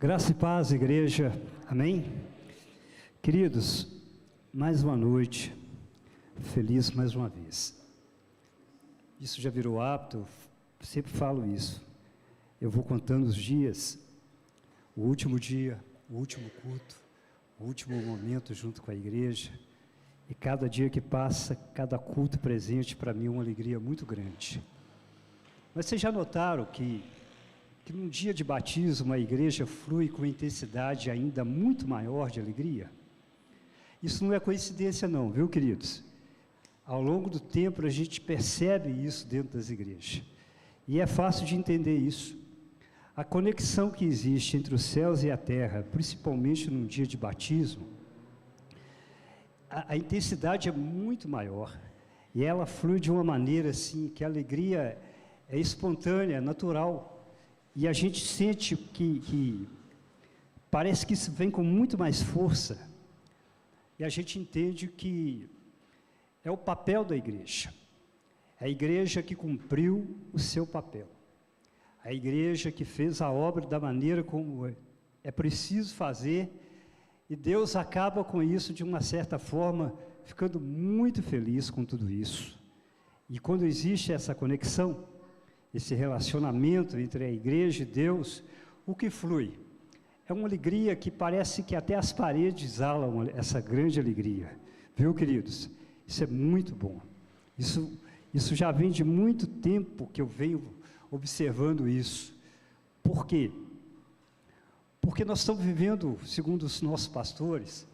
Graça e paz, igreja. Amém? Queridos, mais uma noite, feliz mais uma vez. Isso já virou hábito, eu sempre falo isso. Eu vou contando os dias, o último dia, o último culto, o último momento junto com a igreja. E cada dia que passa, cada culto presente, para mim é uma alegria muito grande. Mas vocês já notaram que num dia de batismo a igreja flui com intensidade ainda muito maior de alegria? Isso não é coincidência não, viu, queridos? Ao longo do tempo a gente percebe isso dentro das igrejas. E é fácil de entender isso. A conexão que existe entre os céus e a terra, principalmente num dia de batismo, a intensidade é muito maior. E ela flui de uma maneira assim, que a alegria é espontânea, é natural. E a gente sente que parece que isso vem com muito mais força. E a gente entende que é o papel da igreja. É a igreja que cumpriu o seu papel. A igreja que fez a obra da maneira como é preciso fazer. E Deus acaba com isso, de uma certa forma, ficando muito feliz com tudo isso. E quando existe essa conexão, esse relacionamento entre a igreja e Deus, o que flui? É uma alegria que parece que até as paredes exalam essa grande alegria. Viu, queridos? Isso é muito bom. Isso já vem de muito tempo que eu venho observando isso. Por quê? Porque nós estamos vivendo, segundo os nossos pastores,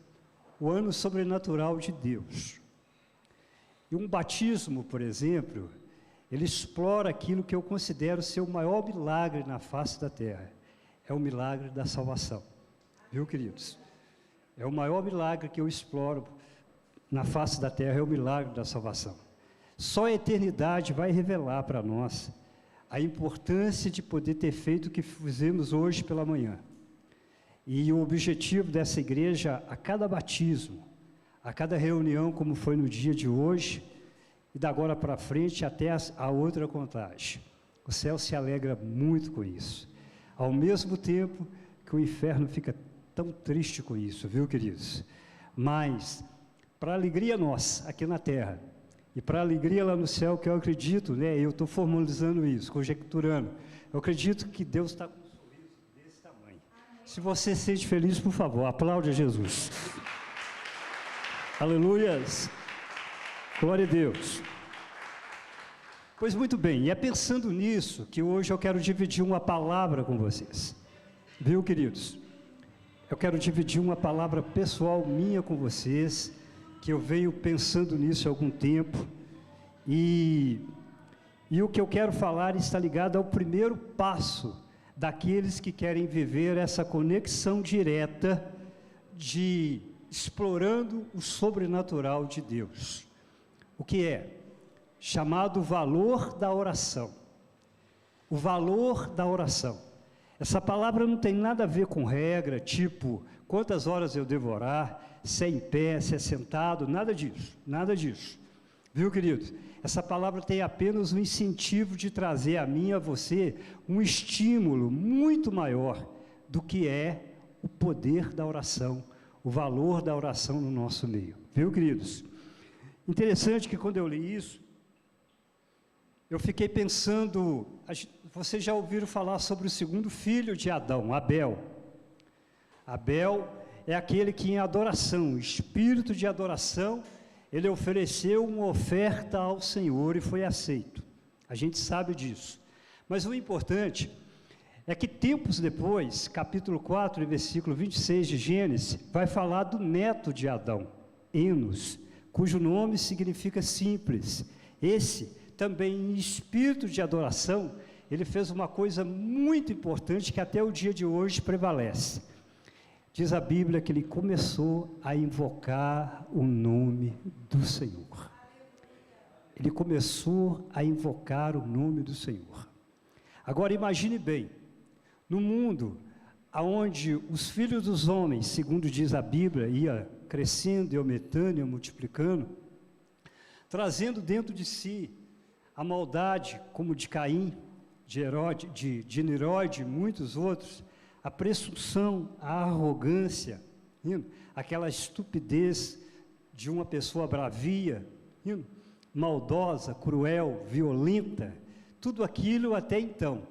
o ano sobrenatural de Deus. E um batismo, por exemplo, ele explora aquilo que eu considero ser o maior milagre na face da terra. É o milagre da salvação. Viu, queridos? É o maior milagre que eu exploro na face da terra, é o milagre da salvação. Só a eternidade vai revelar para nós a importância de poder ter feito o que fizemos hoje pela manhã. E o objetivo dessa igreja, a cada batismo, a cada reunião, como foi no dia de hoje, e da agora para frente até a outra contagem. O céu se alegra muito com isso. Ao mesmo tempo que o inferno fica tão triste com isso, viu, queridos? Mas, para a alegria nossa, aqui na terra, e para a alegria lá no céu, que eu acredito, né, eu estou formalizando isso, conjecturando, eu acredito que Deus está com um sorriso desse tamanho. Se você se sente feliz, por favor, aplaude a Jesus. Aleluias! Glória a Deus. Pois muito bem, e é pensando nisso que hoje eu quero dividir uma palavra com vocês. Viu, queridos? Eu quero dividir uma palavra pessoal minha com vocês, que eu venho pensando nisso há algum tempo, e o que eu quero falar está ligado ao primeiro passo daqueles que querem viver essa conexão direta de explorando o sobrenatural de Deus. O que é? Chamado valor da oração. O valor da oração. Essa palavra não tem nada a ver com regra, tipo, quantas horas eu devo orar, se é em pé, se é sentado, nada disso, nada disso. Viu, queridos? Essa palavra tem apenas um incentivo de trazer a mim e a você um estímulo muito maior do que é o poder da oração, o valor da oração no nosso meio. Viu, queridos? Interessante que quando eu li isso, eu fiquei pensando, vocês já ouviram falar sobre o segundo filho de Adão, Abel. Abel é aquele que em adoração, espírito de adoração, ele ofereceu uma oferta ao Senhor e foi aceito. A gente sabe disso. Mas o importante é que tempos depois, capítulo 4, versículo 26 de Gênesis, vai falar do neto de Adão, Enos, cujo nome significa simples. Esse, também em espírito de adoração, ele fez uma coisa muito importante que até o dia de hoje prevalece. Diz a Bíblia que ele começou a invocar o nome do Senhor. Ele começou a invocar o nome do Senhor. Agora imagine bem, no mundo onde os filhos dos homens, segundo diz a Bíblia, ia crescendo e aumentando e multiplicando, trazendo dentro de si a maldade, como de Caim, de Nimrod e muitos outros, a presunção, a arrogância, aquela estupidez de uma pessoa bravia, maldosa, cruel, violenta, tudo aquilo até então,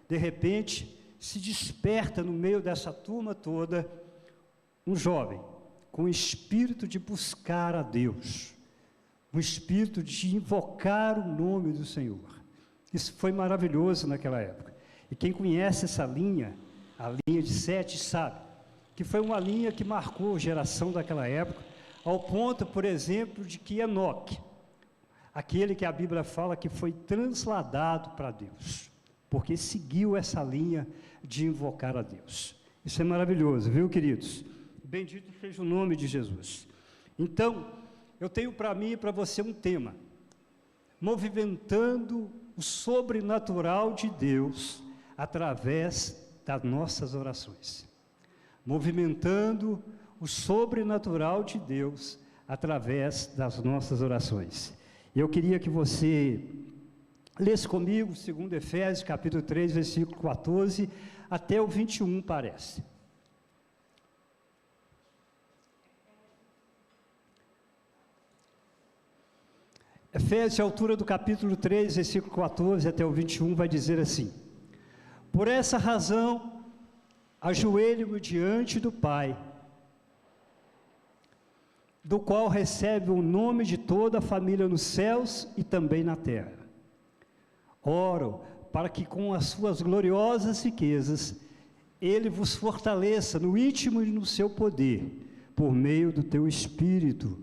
de repente, se desperta no meio dessa turma toda, um jovem, com o espírito de buscar a Deus, um espírito de invocar o nome do Senhor. Isso foi maravilhoso naquela época. E quem conhece essa linha, a linha de Sete, sabe que foi uma linha que marcou a geração daquela época, ao ponto, por exemplo, de que Enoque, aquele que a Bíblia fala que foi transladado para Deus, porque seguiu essa linha de invocar a Deus. Isso é maravilhoso, viu, queridos? Bendito seja o nome de Jesus. Então, eu tenho para mim e para você um tema: movimentando o sobrenatural de Deus através das nossas orações. Movimentando o sobrenatural de Deus através das nossas orações. Eu queria que você lesse comigo, 2 Efésios, capítulo 3, versículo 14, até o 21, parece. Efésios, a altura do capítulo 3, versículo 14 até o 21, vai dizer assim: por essa razão, ajoelho-me diante do Pai, do qual recebe o nome de toda a família nos céus e também na terra. Oro para que com as suas gloriosas riquezas, Ele vos fortaleça no íntimo e no seu poder, por meio do teu Espírito,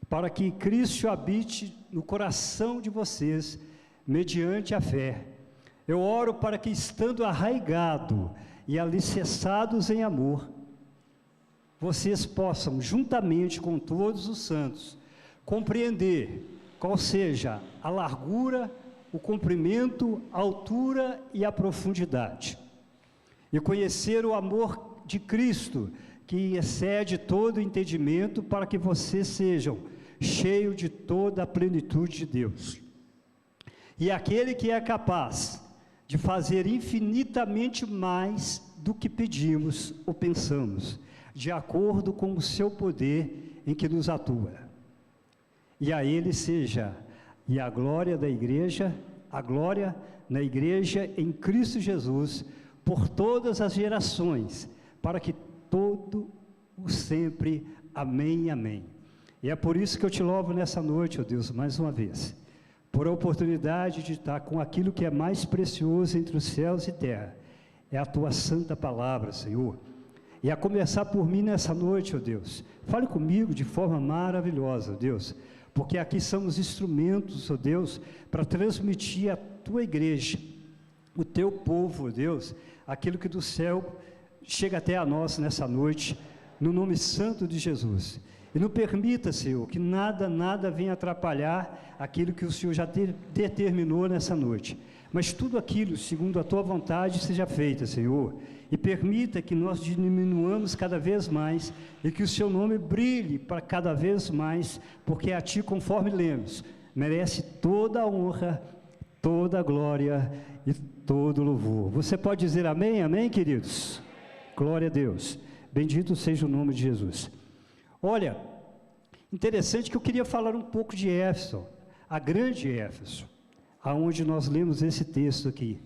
para que Cristo habite no coração de vocês, mediante a fé. Eu oro para que, estando arraigado e alicerçados em amor, vocês possam, juntamente com todos os santos, compreender qual seja a largura, o comprimento, a altura e a profundidade, e conhecer o amor de Cristo, que excede todo entendimento, para que vocês sejam cheios de toda a plenitude de Deus. E aquele que é capaz de fazer infinitamente mais do que pedimos ou pensamos, de acordo com o seu poder em que nos atua. E a Ele seja, e a glória da igreja, a glória na igreja em Cristo Jesus, por todas as gerações, para que todo o sempre, amém, amém. E é por isso que eu te louvo nessa noite, ó Deus, mais uma vez, por a oportunidade de estar com aquilo que é mais precioso entre os céus e terra, é a tua santa palavra, Senhor. E a começar por mim nessa noite, ó Deus, fale comigo de forma maravilhosa, ó Deus, porque aqui somos instrumentos, ó Deus, para transmitir à tua igreja, o teu povo, ó Deus, aquilo que do céu chega até a nós nessa noite, no nome santo de Jesus. E não permita, Senhor, que nada venha atrapalhar aquilo que o Senhor já determinou nessa noite. Mas tudo aquilo, segundo a tua vontade, seja feito, Senhor. E permita que nós diminuamos cada vez mais e que o seu nome brilhe para cada vez mais, porque a ti, conforme lemos, merece toda a honra, toda a glória e todo o louvor. Você pode dizer amém, amém, queridos? Glória a Deus. Bendito seja o nome de Jesus. Olha, interessante que eu queria falar um pouco de Éfeso, a grande Éfeso, aonde nós lemos esse texto aqui.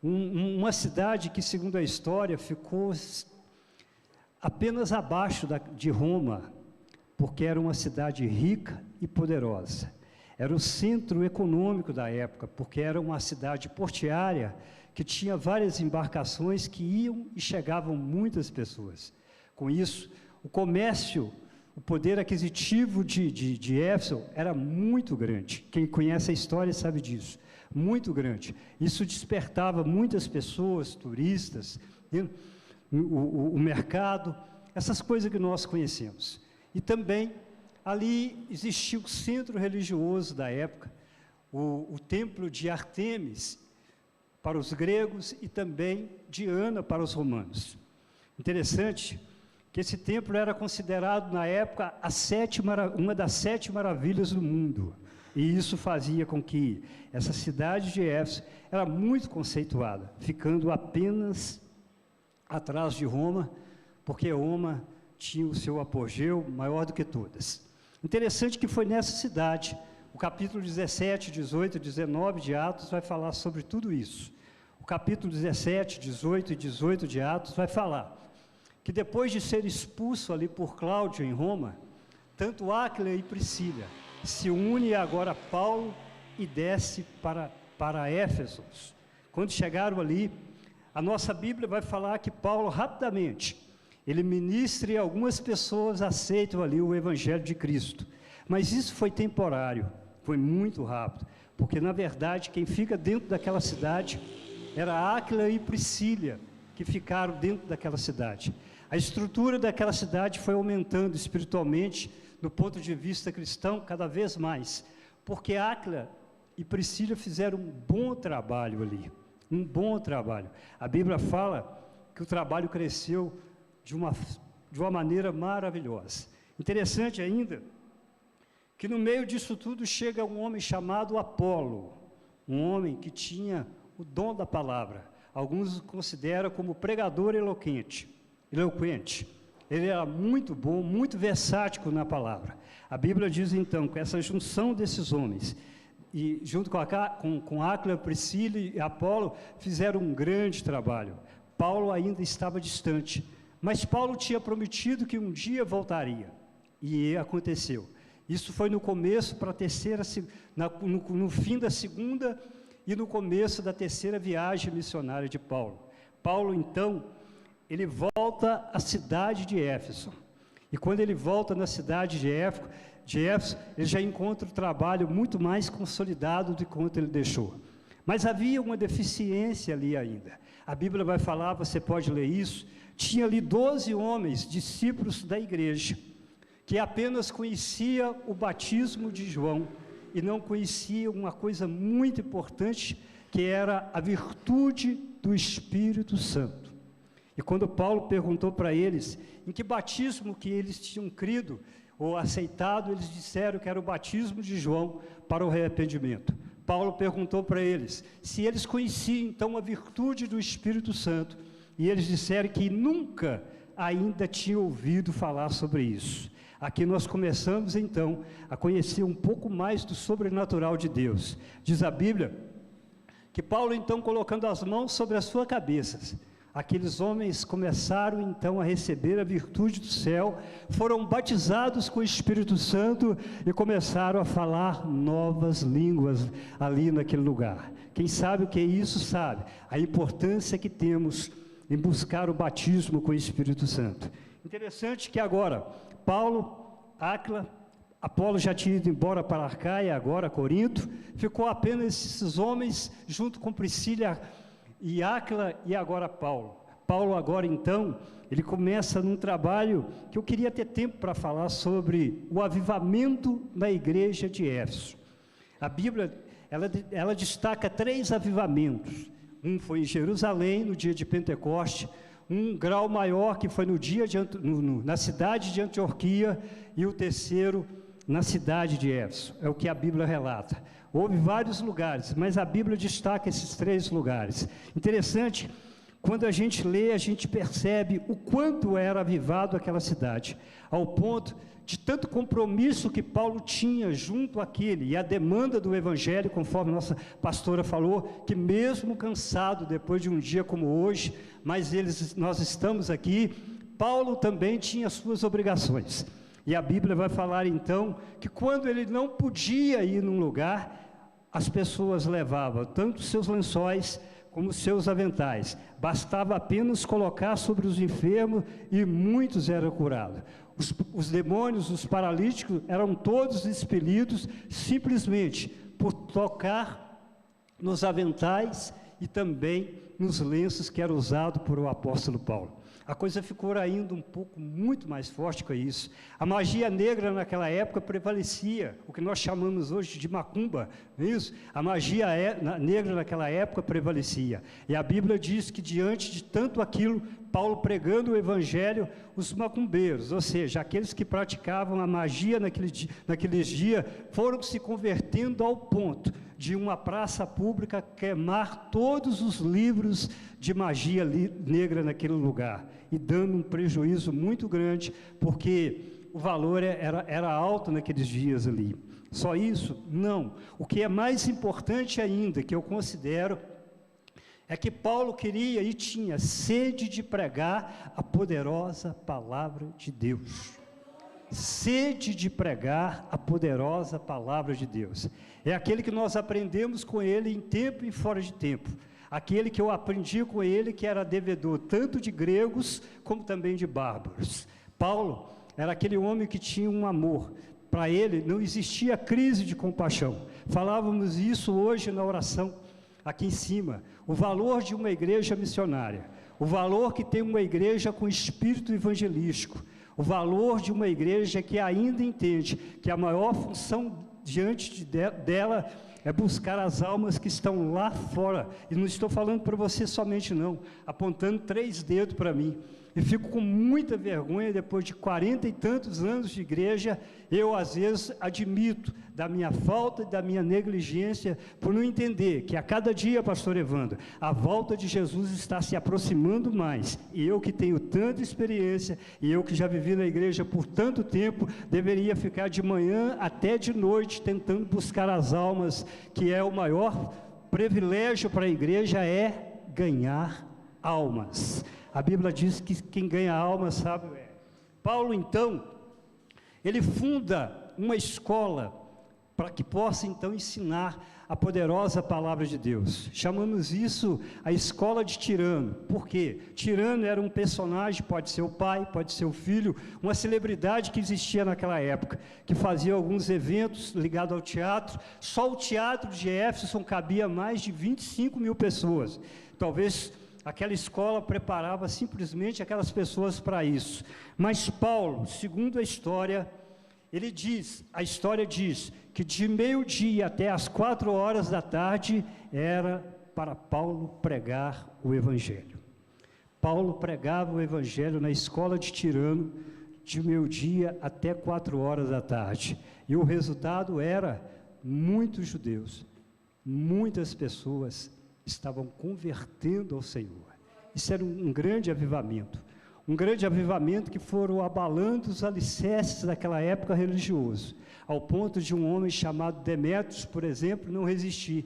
Uma cidade que, segundo a história, ficou apenas abaixo de Roma, porque era uma cidade rica e poderosa. Era o centro econômico da época, porque era uma cidade portuária que tinha várias embarcações que iam e chegavam muitas pessoas. Com isso, o comércio, o poder aquisitivo de Éfeso era muito grande. Quem conhece a história sabe disso. Muito grande. Isso despertava muitas pessoas, turistas, o mercado, essas coisas que nós conhecemos. E também ali existia o centro religioso da época, o templo de Ártemis para os gregos e também Diana para os romanos. Interessante que esse templo era considerado na época uma das 7 maravilhas do mundo. E isso fazia com que essa cidade de Éfeso era muito conceituada, ficando apenas atrás de Roma, porque Roma tinha o seu apogeu maior do que todas. Interessante que foi nessa cidade, o capítulo 17, 18 e 19 de Atos vai falar sobre tudo isso. O capítulo 17, 18 e 18 de Atos vai falar que depois de ser expulso ali por Cláudio em Roma, tanto Áquila e Priscila se une agora a Paulo e desce para Éfeso. Quando chegaram ali, a nossa Bíblia vai falar que Paulo rapidamente, ele ministra e algumas pessoas aceitam ali o Evangelho de Cristo. Mas isso foi temporário, foi muito rápido, porque na verdade quem fica dentro daquela cidade era Áquila e Priscila, que ficaram dentro daquela cidade. A estrutura daquela cidade foi aumentando espiritualmente, do ponto de vista cristão, cada vez mais, porque Áquila e Priscila fizeram um bom trabalho ali, um bom trabalho. A Bíblia fala que o trabalho cresceu de uma maneira maravilhosa. Interessante ainda, que no meio disso tudo chega um homem chamado Apolo, um homem que tinha o dom da palavra. Alguns o consideram como pregador eloquente. Ele era muito bom, muito versátil na palavra. A Bíblia diz então que essa junção desses homens, e junto com Áquila, Priscila e Apolo, fizeram um grande trabalho. Paulo ainda estava distante, mas Paulo tinha prometido que um dia voltaria, e aconteceu. Isso foi no começo para a terceira, no fim da segunda e no começo da terceira viagem missionária de Paulo. Paulo, então, ele volta à cidade de Éfeso. E quando ele volta na cidade de Éfeso, ele já encontra o trabalho muito mais consolidado do que quanto ele deixou. Mas havia uma deficiência ali ainda. A Bíblia vai falar, você pode ler isso, tinha ali 12 homens, discípulos da igreja, que apenas conhecia o batismo de João e não conhecia uma coisa muito importante, que era a virtude do Espírito Santo. E quando Paulo perguntou para eles em que batismo que eles tinham crido ou aceitado, eles disseram que era o batismo de João para o arrependimento. Paulo perguntou para eles se eles conheciam então a virtude do Espírito Santo, e eles disseram que nunca ainda tinham ouvido falar sobre isso. Aqui nós começamos então a conhecer um pouco mais do sobrenatural de Deus. Diz a Bíblia que Paulo então, colocando as mãos sobre as suas cabeças, aqueles homens começaram então a receber a virtude do céu, foram batizados com o Espírito Santo e começaram a falar novas línguas ali naquele lugar. Quem sabe o que é isso sabe a importância que temos em buscar o batismo com o Espírito Santo. Interessante que agora Paulo, Áquila, Apolo já tinha ido embora para Arcaia, agora Corinto, ficou apenas esses homens junto com Priscila e Áquila e agora Paulo. Paulo agora então, ele começa num trabalho que eu queria ter tempo para falar sobre o avivamento na igreja de Éfeso. A Bíblia, ela destaca 3 avivamentos. Um foi em Jerusalém, no dia de Pentecoste, um grau maior que foi na cidade de Antioquia, e o terceiro na cidade de Éfeso, é o que a Bíblia relata. Houve vários lugares, mas a Bíblia destaca esses 3 lugares. Interessante, quando a gente lê, a gente percebe o quanto era avivado aquela cidade, ao ponto de tanto compromisso que Paulo tinha junto àquele, e a demanda do Evangelho, conforme nossa pastora falou, que mesmo cansado, depois de um dia como hoje, mas nós estamos aqui, Paulo também tinha suas obrigações. E a Bíblia vai falar então, que quando ele não podia ir num lugar, as pessoas levavam tanto seus lençóis, como seus aventais, bastava apenas colocar sobre os enfermos e muitos eram curados. Os demônios, os paralíticos eram todos expelidos simplesmente por tocar nos aventais e também nos lenços que eram usados por o apóstolo Paulo. A coisa ficou ainda um pouco muito mais forte que isso. A magia negra naquela época prevalecia, o que nós chamamos hoje de macumba, não é isso? A magia negra naquela época prevalecia. E a Bíblia diz que diante de tanto aquilo, Paulo pregando o Evangelho, os macumbeiros, ou seja, aqueles que praticavam a magia naqueles dias, foram se convertendo ao ponto de uma praça pública queimar todos os livros de magia negra naquele lugar, e dando um prejuízo muito grande, porque o valor era alto naqueles dias ali. Só isso? Não. O que é mais importante ainda, que eu considero, é que Paulo queria e tinha sede de pregar a poderosa palavra de Deus. Sede de pregar a poderosa palavra de Deus. É aquele que nós aprendemos com ele em tempo e fora de tempo. Aquele que eu aprendi com ele, que era devedor tanto de gregos como também de bárbaros. Paulo era aquele homem que tinha um amor. Para ele não existia crise de compaixão. Falávamos isso hoje na oração, aqui em cima. O valor de uma igreja missionária. O valor que tem uma igreja com espírito evangelístico. O valor de uma igreja que ainda entende que a maior função diante dela é buscar as almas que estão lá fora. E não estou falando para você somente não, apontando 3 dedos para mim. E fico com muita vergonha, depois de 40 e tantos anos de igreja, eu às vezes admito da minha falta e da minha negligência, por não entender que a cada dia, pastor Evandro, a volta de Jesus está se aproximando mais, e eu que tenho tanta experiência, e eu que já vivi na igreja por tanto tempo, deveria ficar de manhã até de noite, tentando buscar as almas, que é o maior privilégio para a igreja, é ganhar almas. A Bíblia diz que quem ganha alma sabe é. Paulo, então, ele funda uma escola para que possa, então, ensinar a poderosa palavra de Deus. Chamamos isso a escola de Tirano. Por quê? Tirano era um personagem, pode ser o pai, pode ser o filho, uma celebridade que existia naquela época, que fazia alguns eventos ligados ao teatro. Só o teatro de Éfeso cabia mais de 25 mil pessoas. Talvez aquela escola preparava simplesmente aquelas pessoas para isso. Mas Paulo, segundo a história diz que de meio-dia até as 4 horas da tarde era para Paulo pregar o Evangelho. Paulo pregava o Evangelho na escola de Tirano, de meio-dia até 4 horas da tarde. E o resultado era muitos judeus, muitas pessoas estavam convertendo ao Senhor. Isso era um grande avivamento que foram abalando os alicerces daquela época religiosa, ao ponto de um homem chamado Demétrios, por exemplo, não resistir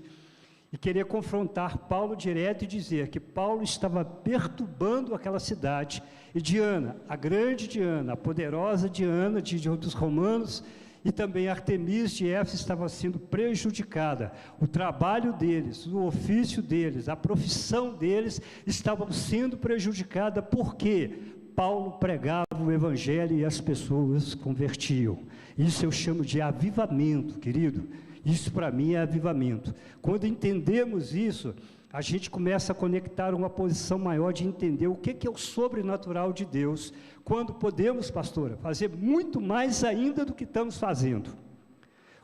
e querer confrontar Paulo direto e dizer que Paulo estava perturbando aquela cidade, e Diana, a grande Diana, a poderosa Diana dos romanos, e também Artemis de Éfeso estava sendo prejudicada. O trabalho deles, o ofício deles, a profissão deles estavam sendo prejudicada, porque Paulo pregava o Evangelho e as pessoas convertiam. Isso eu chamo de avivamento, querido. Isso para mim é avivamento. Quando entendemos isso, a gente começa a conectar uma posição maior de entender o que é o sobrenatural de Deus, quando podemos, pastora, fazer muito mais ainda do que estamos fazendo.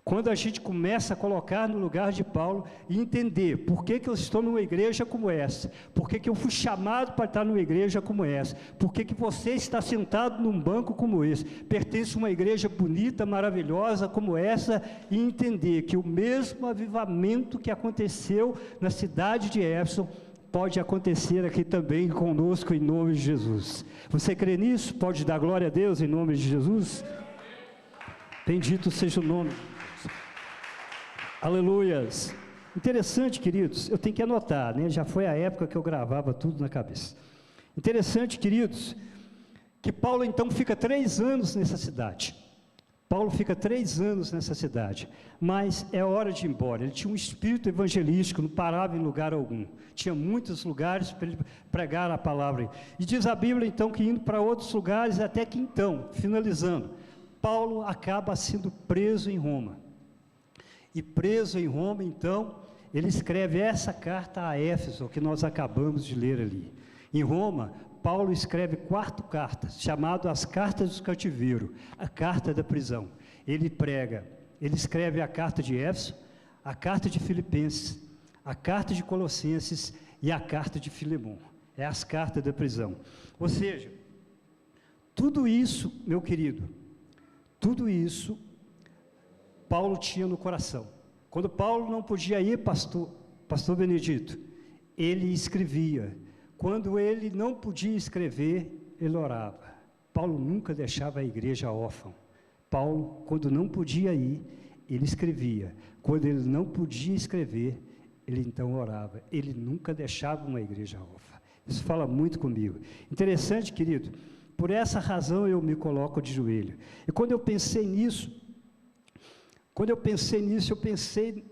Quando a gente começa a colocar no lugar de Paulo e entender por que eu estou numa igreja como essa, por que eu fui chamado para estar numa igreja como essa, por que você está sentado num banco como esse, pertence a uma igreja bonita, maravilhosa como essa, e entender que o mesmo avivamento que aconteceu na cidade de Éfeso pode acontecer aqui também conosco, em nome de Jesus. Você crê nisso? Pode dar glória a Deus em nome de Jesus? Bendito seja o nome. Aleluias. Interessante, queridos, eu tenho que anotar, né? Já foi a época que eu gravava tudo na cabeça. Interessante, queridos, que Paulo então fica 3 anos nessa cidade. Paulo fica 3 anos nessa cidade, mas é hora de ir embora. Ele tinha um espírito evangelístico, não parava em lugar algum. Tinha muitos lugares para ele pregar a palavra. E diz a Bíblia então que indo para outros lugares, até que então, finalizando, Paulo acaba sendo preso em Roma. E preso em Roma, então, ele escreve essa carta a Éfeso, que nós acabamos de ler ali. Em Roma, Paulo escreve 4 cartas, chamado as cartas do cativeiro, a carta da prisão. Ele escreve a carta de Éfeso, a carta de Filipenses, a carta de Colossenses e a carta de Filemão. É as cartas da prisão. Ou seja, tudo isso, meu querido, tudo isso Paulo tinha no coração, Quando Paulo não podia ir, pastor Benedito, ele escrevia. Quando ele não podia escrever, ele orava. Paulo nunca deixava a igreja órfã. Paulo, quando não podia ir, ele escrevia. Quando ele não podia escrever, ele então orava. Ele nunca deixava uma igreja órfã. Isso fala muito comigo. Interessante, querido, por essa razão eu me coloco de joelho. E quando eu pensei nisso, eu pensei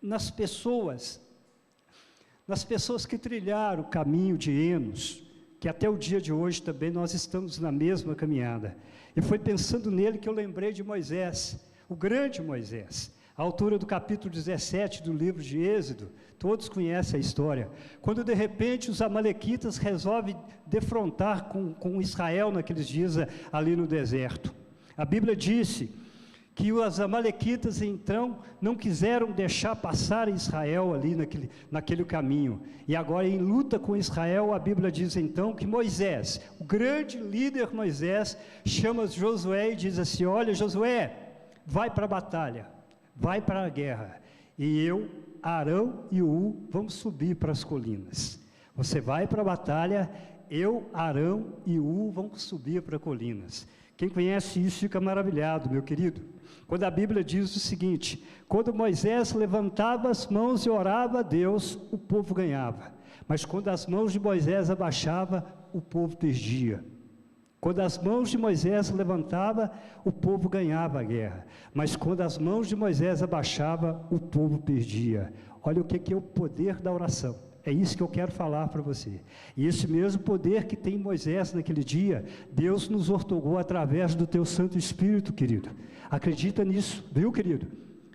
nas pessoas que trilharam o caminho de Enos, que até o dia de hoje também nós estamos na mesma caminhada. E foi pensando nele que eu lembrei de Moisés, o grande Moisés, à altura do capítulo 17 do livro de Êxodo. Todos conhecem a história, quando de repente os amalequitas resolvem defrontar com Israel naqueles dias ali no deserto. A Bíblia disse que os amalequitas então não quiseram deixar passar Israel ali naquele caminho, e agora em luta com Israel, a Bíblia diz então que Moisés, o grande líder Moisés, chama Josué e diz assim: olha Josué, vai para a batalha, vai para a guerra, e eu, Arão e Hu vamos subir para as colinas. Você vai para a batalha, eu, Arão e Hu vamos subir para colinas. Quem conhece isso fica maravilhado, meu querido. Quando a Bíblia diz o seguinte: quando Moisés levantava as mãos e orava a Deus, o povo ganhava. Mas quando as mãos de Moisés abaixava, o povo perdia. Quando as mãos de Moisés levantava, o povo ganhava a guerra. Mas quando as mãos de Moisés abaixava, o povo perdia. Olha o que é o poder da oração. É isso que eu quero falar para você. E esse mesmo poder que tem Moisés naquele dia, Deus nos outorgou através do teu Santo Espírito, querido. Acredita nisso, viu, querido?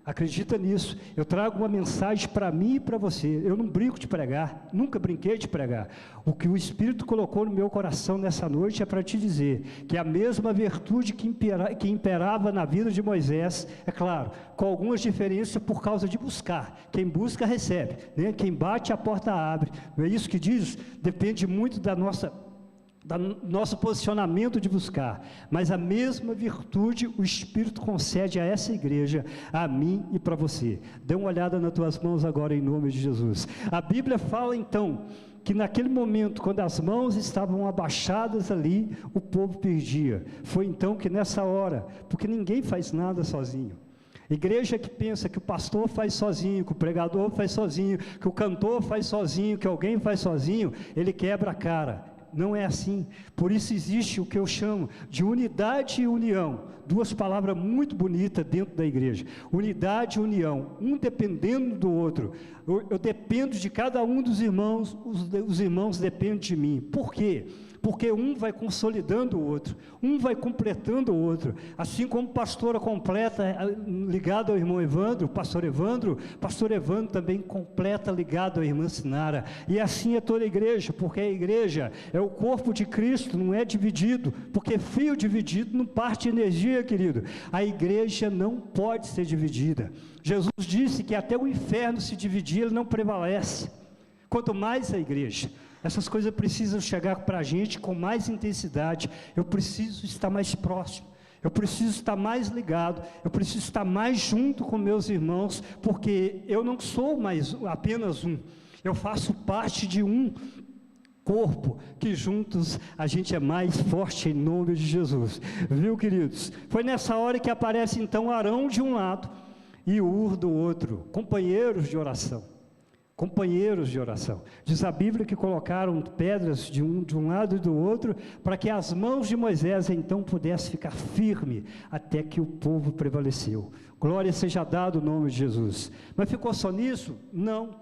Acredita nisso. Eu trago uma mensagem para mim e para você. Eu não brinco de pregar, nunca brinquei de pregar. O que o Espírito colocou no meu coração nessa noite é para te dizer que a mesma virtude que imperava na vida de Moisés, é claro, com algumas diferenças por causa de buscar. Quem busca recebe, né? Quem bate a porta abre. Não é isso que diz? Depende muito do nosso posicionamento de buscar, mas a mesma virtude o Espírito concede a essa igreja, a mim e para você. Dê uma olhada nas tuas mãos agora em nome de Jesus. A Bíblia fala então que naquele momento, quando as mãos estavam abaixadas ali, o povo perdia. Foi então que nessa hora, porque ninguém faz nada sozinho. Igreja que pensa que o pastor faz sozinho, que o pregador faz sozinho, que o cantor faz sozinho, que alguém faz sozinho, ele quebra a cara. Não é assim. Por isso existe o que eu chamo de unidade e união. Duas palavras muito bonitas dentro da igreja. Unidade e união. Um dependendo do outro. Eu dependo de cada um dos irmãos, os irmãos dependem de mim. Por quê? Porque um vai consolidando o outro, um vai completando o outro, assim como pastora completa, ligado ao irmão Evandro, pastor Evandro também completa, ligado à irmã Sinara, e assim é toda a igreja, porque a igreja é o corpo de Cristo, não é dividido, porque fio dividido não parte energia, querido. A igreja não pode ser dividida. Jesus disse que até o inferno se dividir, ele não prevalece, quanto mais a igreja. Essas coisas precisam chegar para a gente com mais intensidade. Eu preciso estar mais próximo, eu preciso estar mais ligado, eu preciso estar mais junto com meus irmãos, porque eu não sou mais apenas um, eu faço parte de um corpo, que juntos a gente é mais forte em nome de Jesus, viu, queridos? Foi nessa hora que aparece então Arão de um lado e Ur do outro, companheiros de oração. Companheiros de oração. Diz a Bíblia que colocaram pedras de um lado e do outro, para que as mãos de Moisés então pudessem ficar firme, até que o povo prevaleceu. Glória seja dada o nome de Jesus. Mas ficou só nisso? Não.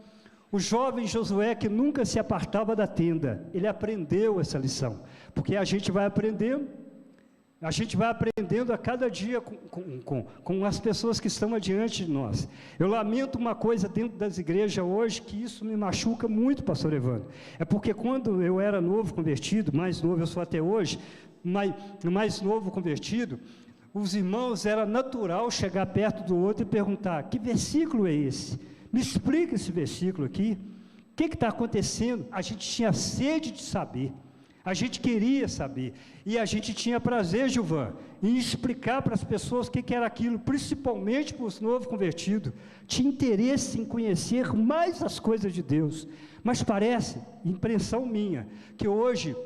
O jovem Josué, que nunca se apartava da tenda, ele aprendeu essa lição, porque a gente vai aprendendo a cada dia com as pessoas que estão adiante de nós. Eu lamento uma coisa dentro das igrejas hoje, que isso me machuca muito, pastor Evandro. É porque quando eu era novo convertido, mais novo eu sou até hoje, mais novo convertido, os irmãos, era natural chegar perto do outro e perguntar: que versículo é esse? Me explica esse versículo aqui. O que está acontecendo? A gente tinha sede de saber. A gente queria saber, e a gente tinha prazer, Gilvan, em explicar para as pessoas o que era aquilo, principalmente para os novos convertidos. Tinha interesse em conhecer mais as coisas de Deus, mas parece, impressão minha, que hoje,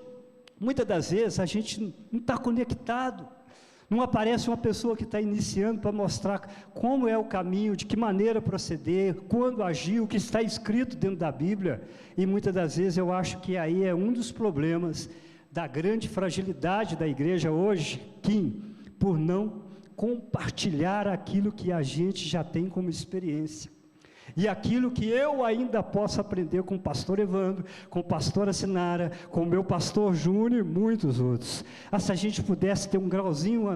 muitas das vezes, a gente não está conectado, não aparece uma pessoa que está iniciando para mostrar como é o caminho, de que maneira proceder, quando agir, o que está escrito dentro da Bíblia, e muitas das vezes eu acho que aí é um dos problemas da grande fragilidade da igreja hoje, Kim, por não compartilhar aquilo que a gente já tem como experiência. E aquilo que eu ainda posso aprender com o pastor Evandro, com a pastora Sinara, com o meu pastor Júnior e muitos outros. Se a gente pudesse ter um grauzinho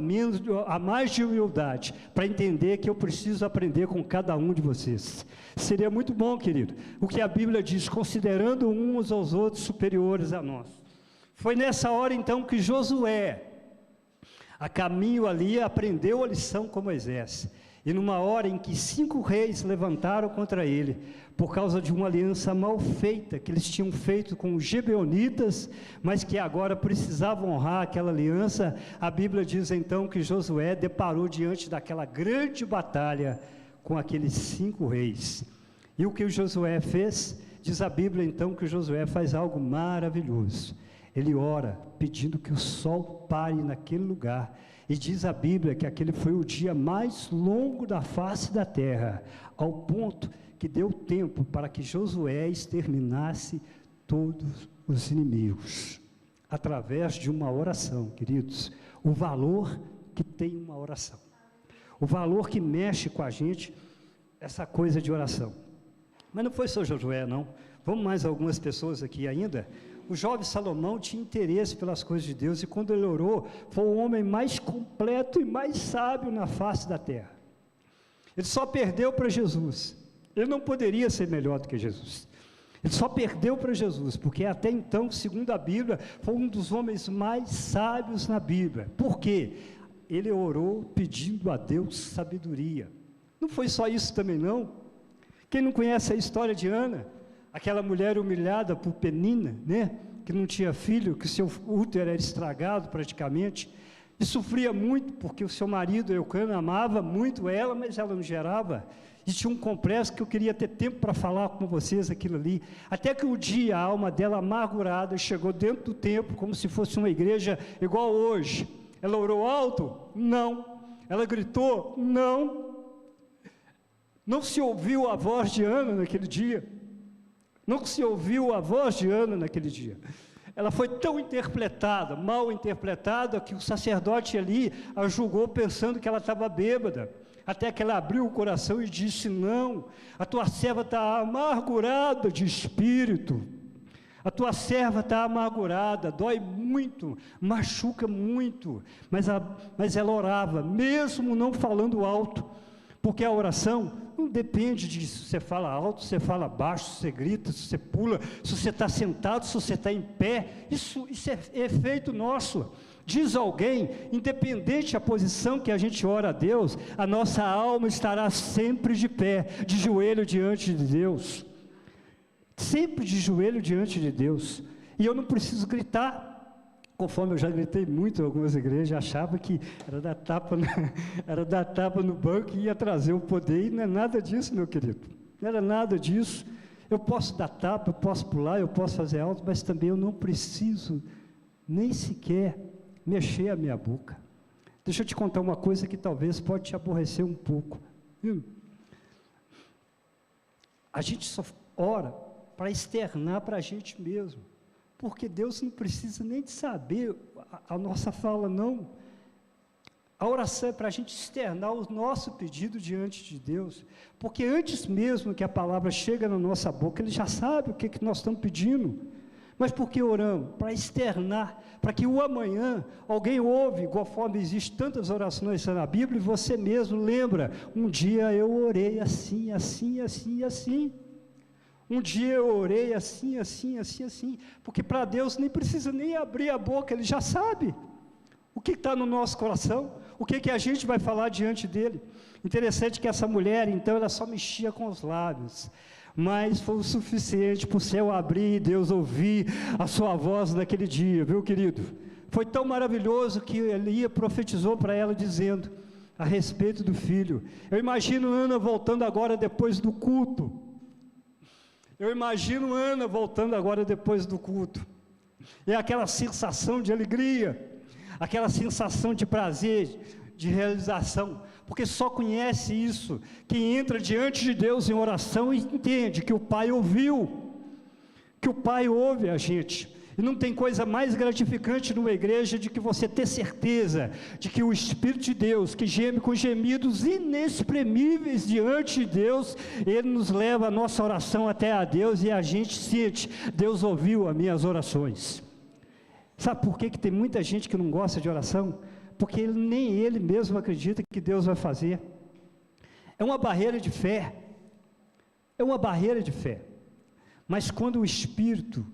a mais de humildade, para entender que eu preciso aprender com cada um de vocês. Seria muito bom, querido, o que a Bíblia diz, considerando uns aos outros superiores a nós. Foi nessa hora então que Josué, a caminho ali, aprendeu a lição com Moisés. E numa hora em que 5 reis levantaram contra ele, por causa de uma aliança mal feita, que eles tinham feito com os gibeonitas, mas que agora precisavam honrar aquela aliança, a Bíblia diz então que Josué deparou diante daquela grande batalha com aqueles 5 reis. E o que o Josué fez? Diz a Bíblia então que o Josué faz algo maravilhoso. Ele ora pedindo que o sol pare naquele lugar. E diz a Bíblia que aquele foi o dia mais longo da face da terra, ao ponto que deu tempo para que Josué exterminasse todos os inimigos, através de uma oração, queridos. O valor que tem uma oração, o valor que mexe com a gente, essa coisa de oração. Mas não foi só Josué, não. Vamos mais algumas pessoas aqui ainda. O jovem Salomão tinha interesse pelas coisas de Deus, e quando ele orou, foi o homem mais completo e mais sábio na face da terra. Ele só perdeu para Jesus. Ele não poderia ser melhor do que Jesus. Ele só perdeu para Jesus, porque até então, segundo a Bíblia, foi um dos homens mais sábios na Bíblia. Por quê? Ele orou pedindo a Deus sabedoria. Não foi só isso também, não. Quem não conhece a história de Ana? Aquela mulher humilhada por Penina, né? Que não tinha filho, que seu útero era estragado praticamente, e sofria muito, porque o seu marido, Eucana, amava muito ela, mas ela não gerava, e tinha um complexo que eu queria ter tempo para falar com vocês aquilo ali, até que um dia a alma dela amargurada chegou dentro do templo, como se fosse uma igreja igual hoje. Ela orou alto? Não. Ela gritou? Não. Não se ouviu a voz de Ana naquele dia. Não se ouviu a voz de Ana naquele dia. Ela foi tão interpretada, mal interpretada, que o sacerdote ali a julgou pensando que ela estava bêbada, até que ela abriu o coração e disse: não, a tua serva está amargurada de espírito, a tua serva está amargurada, dói muito, machuca muito, mas ela orava, mesmo não falando alto, porque a oração não depende de se você fala alto, se você fala baixo, se você grita, se você pula, se você está sentado, se você está em pé. Isso é efeito nosso. Diz alguém, independente da posição que a gente ora a Deus, a nossa alma estará sempre de pé, de joelho diante de Deus. Sempre de joelho diante de Deus. E eu não preciso gritar. Conforme eu já gritei muito em algumas igrejas, achava que era dar tapa no banco e ia trazer o poder, e não é nada disso, meu querido, não era nada disso. Eu posso dar tapa, eu posso pular, eu posso fazer alto, mas também eu não preciso nem sequer mexer a minha boca. Deixa eu te contar uma coisa que talvez pode te aborrecer um pouco. A gente só ora para externar para a gente mesmo, porque Deus não precisa nem de saber a nossa fala, não. A oração é para a gente externar o nosso pedido diante de Deus, porque antes mesmo que a palavra chega na nossa boca, Ele já sabe o que nós estamos pedindo. Mas por que oramos? Para externar, para que o amanhã alguém ouve, conforme existem tantas orações na Bíblia, e você mesmo lembra: um dia eu orei assim, assim, assim, assim. Um dia eu orei assim, assim, assim, assim, porque para Deus nem precisa nem abrir a boca, Ele já sabe o que está no nosso coração, o que a gente vai falar diante dele. Interessante que essa mulher, então, ela só mexia com os lábios, mas foi o suficiente para o céu abrir e Deus ouvir a sua voz naquele dia, viu, querido? Foi tão maravilhoso que Elia profetizou para ela dizendo a respeito do filho. Eu imagino Ana voltando agora depois do culto. Eu imagino Ana voltando agora depois do culto. É aquela sensação de alegria, aquela sensação de prazer, de realização, porque só conhece isso quem entra diante de Deus em oração e entende que o Pai ouviu, que o Pai ouve a gente. E não tem coisa mais gratificante numa igreja de que você ter certeza de que o Espírito de Deus, que geme com gemidos inexprimíveis diante de Deus, Ele nos leva a nossa oração até a Deus e a gente sente, Deus ouviu as minhas orações. Sabe por que tem muita gente que não gosta de oração? Porque nem ele mesmo acredita que Deus vai fazer. É uma barreira de fé. É uma barreira de fé. Mas quando o Espírito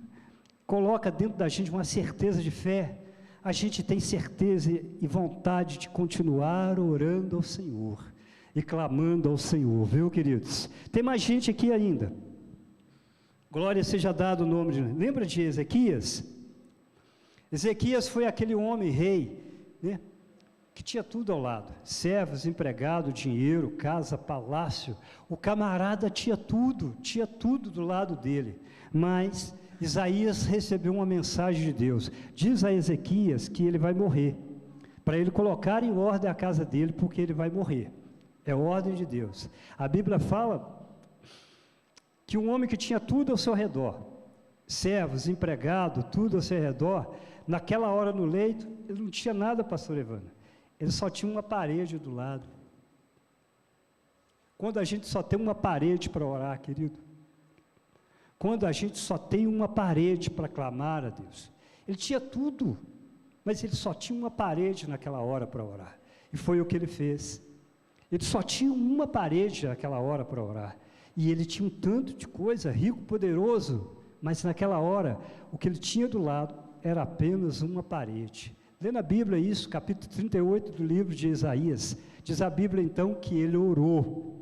coloca dentro da gente uma certeza de fé, a gente tem certeza e vontade de continuar orando ao Senhor e clamando ao Senhor, viu, queridos? Tem mais gente aqui ainda. Glória seja dado o nome de... Lembra de Ezequias? Ezequias foi aquele homem rei, né, que tinha tudo ao lado, servos, empregado, dinheiro, casa, palácio. O camarada tinha tudo do lado dele. Mas Isaías recebeu uma mensagem de Deus. Diz a Ezequias que ele vai morrer, para ele colocar em ordem a casa dele, porque ele vai morrer. É ordem de Deus. A Bíblia fala que um homem que tinha tudo ao seu redor, servos, empregado, tudo ao seu redor, naquela hora no leito, ele não tinha nada, pastor Evandro. Ele só tinha uma parede do lado. Quando a gente só tem uma parede para orar, querido, quando a gente só tem uma parede para clamar a Deus, ele tinha tudo, mas ele só tinha uma parede naquela hora para orar, e foi o que ele fez. Ele só tinha uma parede naquela hora para orar, e ele tinha um tanto de coisa, rico, poderoso, mas naquela hora, o que ele tinha do lado era apenas uma parede. Lê na Bíblia isso, capítulo 38 do livro de Isaías, diz a Bíblia então que ele orou.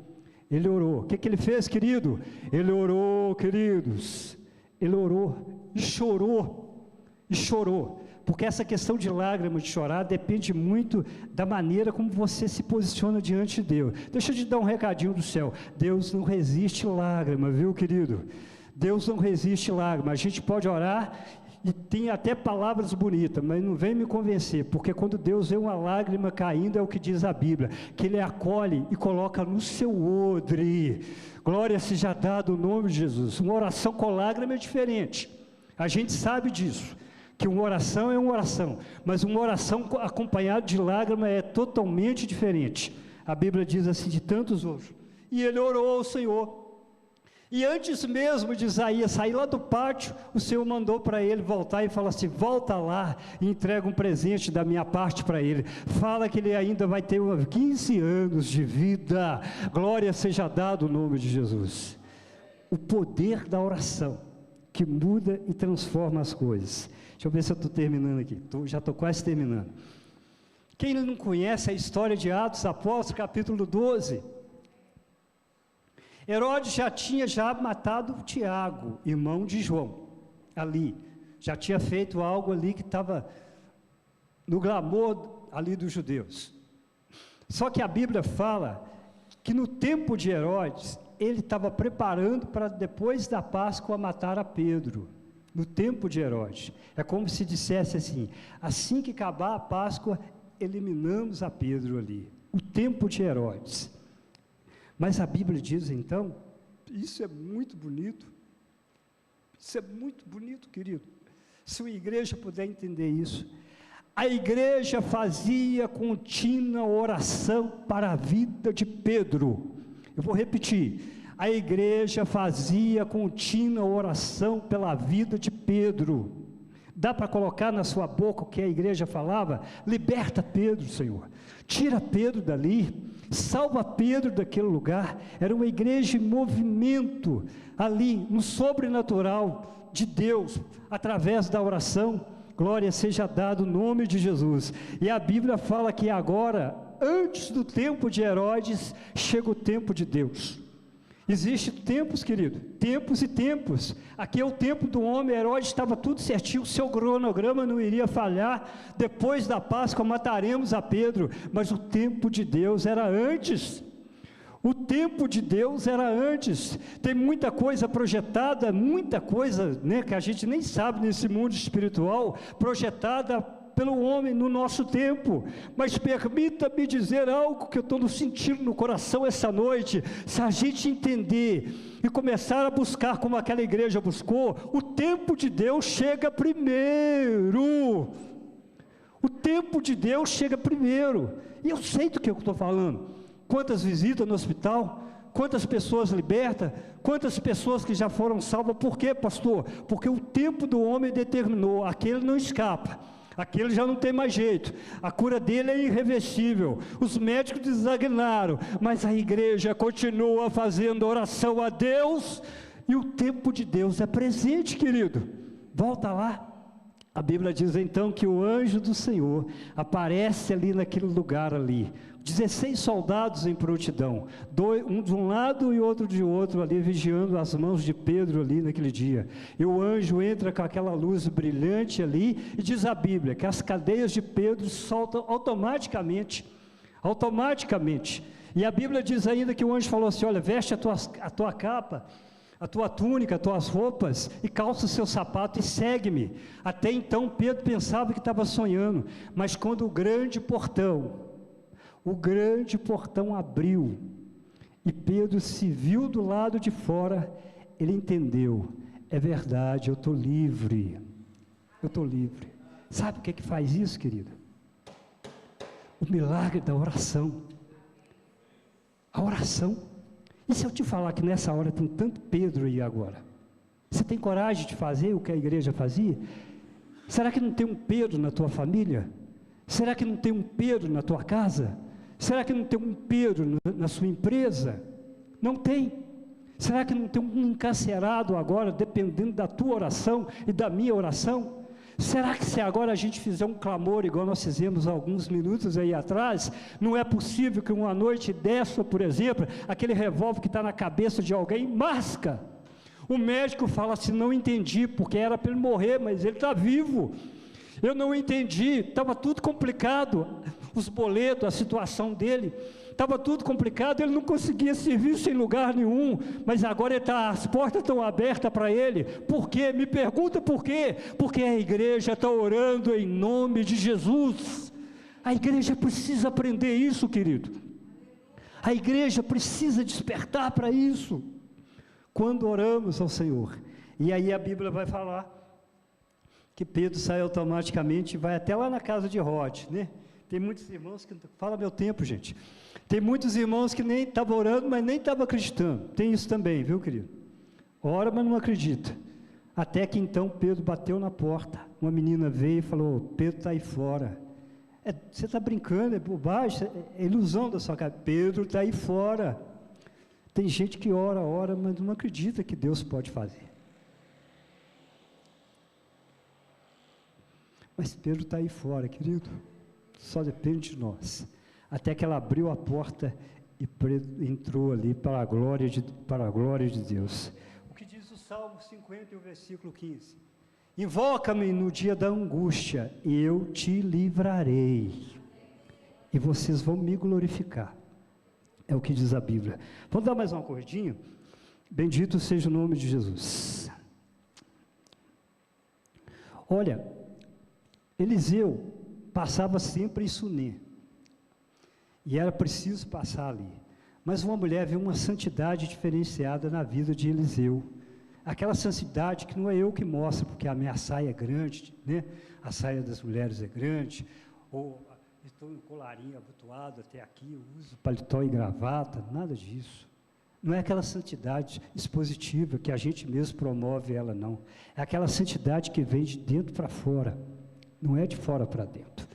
Ele orou. O que ele fez, querido? Ele orou, queridos. Ele orou e chorou. E chorou. Porque essa questão de lágrimas, de chorar, depende muito da maneira como você se posiciona diante de Deus. Deixa eu te dar um recadinho do céu. Deus não resiste lágrima, viu, querido? Deus não resiste lágrima. A gente pode orar e tem até palavras bonitas, mas não vem me convencer, porque quando Deus vê uma lágrima caindo, é o que diz a Bíblia, que Ele acolhe e coloca no seu odre. Glória seja dado o nome de Jesus. Uma oração com lágrima é diferente, a gente sabe disso, que uma oração é uma oração, mas uma oração acompanhada de lágrima é totalmente diferente. A Bíblia diz assim de tantos outros, e ele orou ao Senhor. E antes mesmo de Isaías sair lá do pátio, o Senhor mandou para ele voltar e falar assim: volta lá e entrega um presente da minha parte para ele. Fala que ele ainda vai ter 15 anos de vida. Glória seja dado o nome de Jesus. O poder da oração, que muda e transforma as coisas. Deixa eu ver se eu estou terminando aqui. Já estou quase terminando. Quem não conhece a história de Atos Apóstolos, capítulo 12... Herodes já tinha matado Tiago, irmão de João, ali, já tinha feito algo ali que estava no glamour ali dos judeus. Só que a Bíblia fala que no tempo de Herodes, ele estava preparando para depois da Páscoa matar a Pedro, no tempo de Herodes. É como se dissesse assim que acabar a Páscoa, eliminamos a Pedro ali, o tempo de Herodes. Mas a Bíblia diz então, isso é muito bonito, querido, se a igreja puder entender isso, a igreja fazia contínua oração para a vida de Pedro. Eu vou repetir, a igreja fazia contínua oração pela vida de Pedro. Dá para colocar na sua boca o que a igreja falava? Liberta Pedro, Senhor, tira Pedro dali, salva Pedro daquele lugar. Era uma igreja em movimento, ali, no sobrenatural de Deus, através da oração. Glória seja dado o nome de Jesus. E a Bíblia fala que agora, antes do tempo de Herodes, chega o tempo de Deus. Existem tempos, querido, tempos e tempos. Aqui é o tempo do homem, Herodes estava tudo certinho, o seu cronograma não iria falhar. Depois da Páscoa mataremos a Pedro, mas o tempo de Deus era antes. O tempo de Deus era antes. Tem muita coisa projetada, muita coisa, né, que a gente nem sabe nesse mundo espiritual, projetada pelo homem no nosso tempo. Mas permita-me dizer algo que eu estou sentindo no coração essa noite. Se a gente entender e começar a buscar como aquela igreja buscou, o tempo de Deus chega primeiro. O tempo de Deus chega primeiro. E eu sei do que eu estou falando. Quantas visitas no hospital, quantas pessoas libertas, quantas pessoas que já foram salvas. Por quê, pastor? Porque o tempo do homem determinou, aquele não escapa, aquele já não tem mais jeito, a cura dele é irreversível, os médicos desagnaram, mas a igreja continua fazendo oração a Deus, e o tempo de Deus é presente, querido. Volta lá, a Bíblia diz então que o anjo do Senhor aparece ali naquele lugar ali, 16 soldados em prontidão, um de um lado e outro de outro ali, vigiando as mãos de Pedro ali naquele dia, e o anjo entra com aquela luz brilhante ali, e diz a Bíblia, que as cadeias de Pedro soltam automaticamente, e a Bíblia diz ainda que o anjo falou assim, olha, veste a tua capa, a tua túnica, as tuas roupas, e calça o seu sapato, e segue-me. Até então Pedro pensava que estava sonhando, mas quando o grande portão abriu, e Pedro se viu do lado de fora, ele entendeu, é verdade, eu estou livre, sabe o que faz isso, querido? O milagre da oração, a oração. E se eu te falar que nessa hora tem tanto Pedro aí agora, você tem coragem de fazer o que a igreja fazia? Será que não tem um Pedro na tua família? Será que não tem um Pedro na tua casa? Será que não tem um Pedro na sua empresa? Não tem. Será que não tem um encarcerado agora, dependendo da tua oração e da minha oração? Será que se agora a gente fizer um clamor, igual nós fizemos há alguns minutos aí atrás, não é possível que uma noite dessa, por exemplo, aquele revólver que está na cabeça de alguém, masca? O médico fala assim, não entendi, porque era para ele morrer, mas ele está vivo. Eu não entendi, estava tudo complicado, os boletos, a situação dele, estava tudo complicado, ele não conseguia serviço em lugar nenhum, mas agora as portas estão abertas para ele. Por quê? Me pergunta por quê? Porque a igreja está orando em nome de Jesus. A igreja precisa aprender isso, querido. A igreja precisa despertar para isso, quando oramos ao Senhor. E aí a Bíblia vai falar que Pedro sai automaticamente e vai até lá na casa de Rod, né? Tem muitos irmãos que, fala meu tempo, gente, tem muitos irmãos que nem estavam orando, mas nem estavam acreditando, tem isso também, viu, querido? Ora, mas não acredita, até que então Pedro bateu na porta, uma menina veio e falou, Pedro está aí fora. Você está brincando, é bobagem, é ilusão da sua cabeça. Pedro está aí fora. Tem gente que ora, mas não acredita que Deus pode fazer. Mas Pedro está aí fora, querido, só depende de nós. Até que ela abriu a porta e entrou ali para a glória de Deus. O que diz o Salmo 50 e o versículo 15? Invoca-me no dia da angústia, e eu te livrarei, e vocês vão me glorificar. É o que diz a Bíblia. Vamos dar mais uma corridinha? Bendito seja o nome de Jesus. Olha, Eliseu passava sempre em Sunem, e era preciso passar ali, mas uma mulher viu uma santidade diferenciada na vida de Eliseu, aquela santidade que não é eu que mostro, porque a minha saia é grande, né? A saia das mulheres é grande, ou estou em colarinho abotoado até aqui, eu uso paletó e gravata, nada disso. Não é aquela santidade expositiva que a gente mesmo promove ela, não. É aquela santidade que vem de dentro para fora, não é de fora para dentro.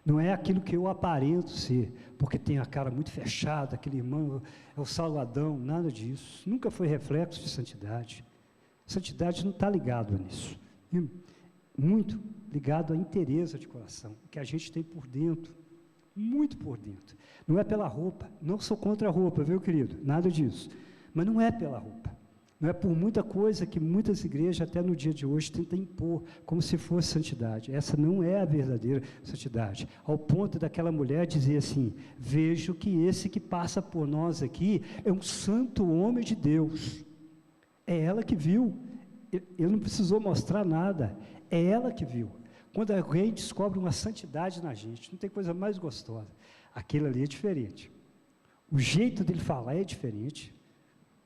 Não é aquilo que eu aparento ser, porque tem a cara muito fechada, aquele irmão é o salgadão, nada disso. Nunca foi reflexo de santidade. Santidade não está ligado nisso. Muito ligado à inteireza de coração, que a gente tem por dentro, muito por dentro. Não é pela roupa, não sou contra a roupa, viu, querido? Nada disso. Mas não é pela roupa. Não é por muita coisa que muitas igrejas, até no dia de hoje, tentam impor, como se fosse santidade. Essa não é a verdadeira santidade. Ao ponto daquela mulher dizer assim: vejo que esse que passa por nós aqui é um santo homem de Deus. É ela que viu. Ele não precisou mostrar nada. É ela que viu. Quando alguém descobre uma santidade na gente, não tem coisa mais gostosa. Aquilo ali é diferente. O jeito dele falar é diferente.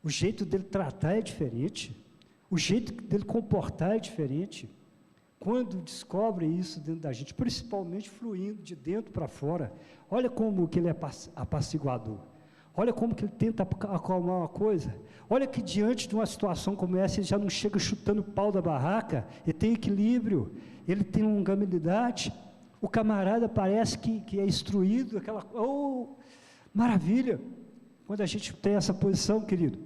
O jeito dele tratar é diferente. O jeito dele comportar é diferente. Quando descobre isso dentro da gente, principalmente fluindo de dentro para fora, olha como que ele é apaciguador. Olha como que ele tenta acalmar uma coisa. Olha que diante de uma situação como essa, ele já não chega chutando o pau da barraca, ele tem equilíbrio, ele tem longanimidade. O camarada parece que é instruído, aquela, oh, maravilha. Quando a gente tem essa posição, querido,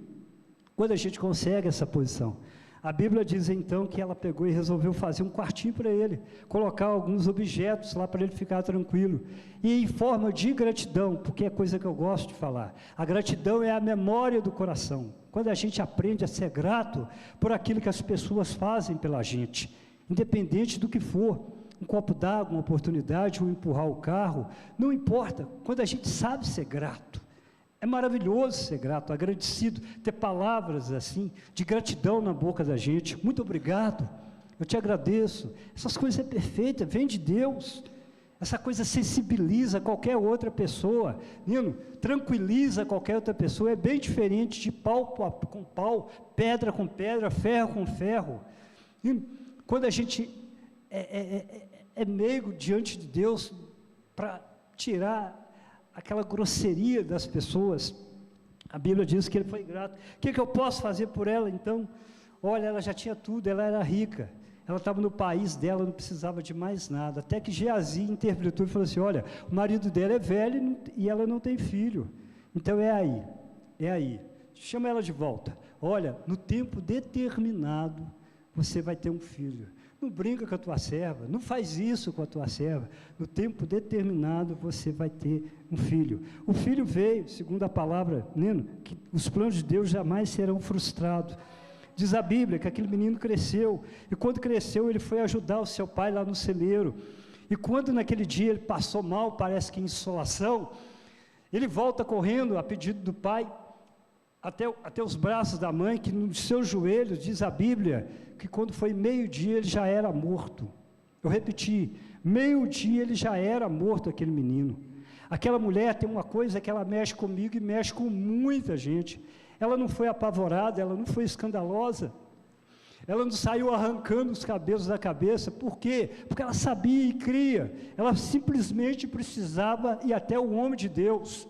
quando a gente consegue essa posição, a Bíblia diz então que ela pegou e resolveu fazer um quartinho para ele, colocar alguns objetos lá para ele ficar tranquilo, e em forma de gratidão, porque é coisa que eu gosto de falar, a gratidão é a memória do coração, quando a gente aprende a ser grato por aquilo que as pessoas fazem pela gente, independente do que for, um copo d'água, uma oportunidade, ou empurrar o carro, não importa, quando a gente sabe ser grato, é maravilhoso ser grato, agradecido, ter palavras assim, de gratidão na boca da gente. Muito obrigado, eu te agradeço. Essas coisas é perfeita, vem de Deus. Essa coisa sensibiliza qualquer outra pessoa, Nino, tranquiliza qualquer outra pessoa. É bem diferente de pau com pau, pedra com pedra, ferro com ferro. Nino, quando a gente é meigo diante de Deus para tirar aquela grosseria das pessoas, a Bíblia diz que ele foi grato. O que eu posso fazer por ela então? Olha, ela já tinha tudo, ela era rica, ela estava no país dela, não precisava de mais nada, até que Geazi interpretou e falou assim: olha, o marido dela é velho e ela não tem filho, então é aí, chama ela de volta, olha, no tempo determinado, você vai ter um filho. Não brinca com a tua serva, não faz isso com a tua serva, no tempo determinado você vai ter um filho. O filho veio, segundo a palavra, Nino, que os planos de Deus jamais serão frustrados. Diz a Bíblia que aquele menino cresceu, e quando cresceu ele foi ajudar o seu pai lá no celeiro, e quando naquele dia ele passou mal, parece que em insolação, ele volta correndo a pedido do pai, até os braços da mãe, que nos seus joelhos, diz a Bíblia, que quando foi meio-dia ele já era morto. Eu repeti, meio-dia ele já era morto, aquele menino. Aquela mulher tem uma coisa que ela mexe comigo e mexe com muita gente. Ela não foi apavorada, ela não foi escandalosa, ela não saiu arrancando os cabelos da cabeça. Por quê? Porque ela sabia e cria, ela simplesmente precisava ir até o homem de Deus.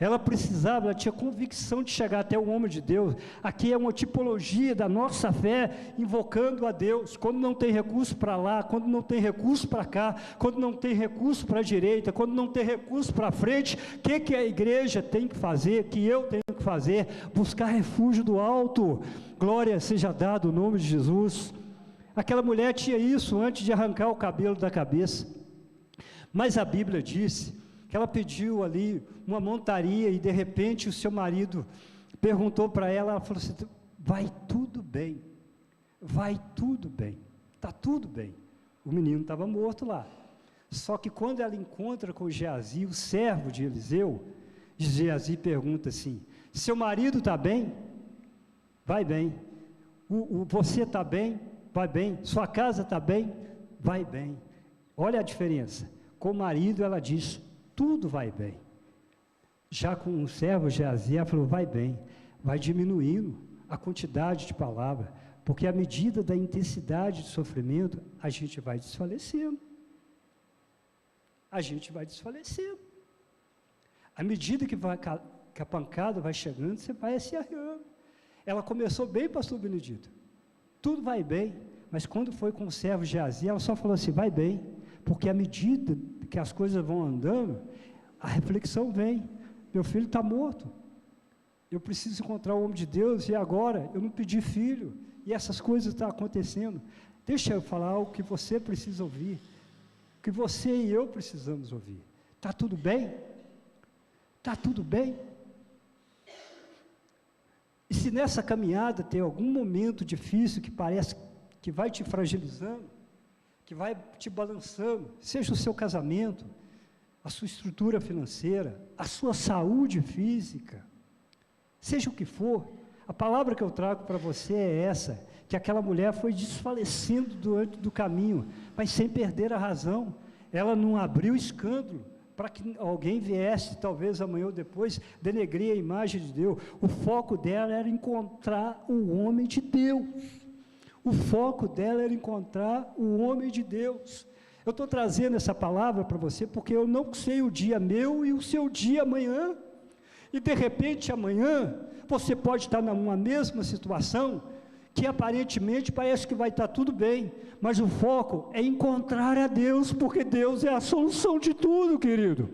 Ela precisava, ela tinha convicção de chegar até o homem de Deus. Aqui é uma tipologia da nossa fé, invocando a Deus, quando não tem recurso para lá, quando não tem recurso para cá, quando não tem recurso para a direita, quando não tem recurso para frente. O que a igreja tem que fazer, que eu tenho que fazer? Buscar refúgio do alto. Glória seja dado o nome de Jesus. Aquela mulher tinha isso antes de arrancar o cabelo da cabeça, mas a Bíblia disse que ela pediu ali uma montaria, e de repente o seu marido perguntou para ela, ela falou assim: vai tudo bem, está tudo bem. O menino estava morto lá, só que quando ela encontra com Geazi, o servo de Eliseu, Geazi pergunta assim: seu marido está bem? Vai bem. Você está bem? Vai bem. Sua casa está bem? Vai bem. Olha a diferença, com o marido ela diz: tudo vai bem. Já com o servo Geazi, ela falou: vai bem, vai diminuindo a quantidade de palavra, porque à medida da intensidade de sofrimento, a gente vai desfalecendo. À medida que a pancada vai chegando, você vai se arriando. Ela começou bem, pastor Benedito, tudo vai bem, mas quando foi com o servo Geazi, ela só falou assim: vai bem, porque à medida que as coisas vão andando, a reflexão vem: meu filho está morto, eu preciso encontrar o homem de Deus, e agora eu não pedi filho, e essas coisas estão acontecendo. Deixa eu falar o que você precisa ouvir, o que você e eu precisamos ouvir. Está tudo bem? Está tudo bem? E se nessa caminhada tem algum momento difícil que parece que vai te fragilizando, que vai te balançando, seja o seu casamento, a sua estrutura financeira, a sua saúde física, seja o que for, a palavra que eu trago para você é essa, que aquela mulher foi desfalecendo durante do caminho, mas sem perder a razão. Ela não abriu escândalo para que alguém viesse, talvez amanhã ou depois, denegrir a imagem de Deus. O foco dela era encontrar o homem de Deus. O foco dela era encontrar o homem de Deus. Eu estou trazendo essa palavra para você porque eu não sei o dia meu e o seu dia amanhã. E de repente amanhã, você pode estar numa mesma situação, que aparentemente parece que vai estar tudo bem, mas o foco é encontrar a Deus, porque Deus é a solução de tudo, querido.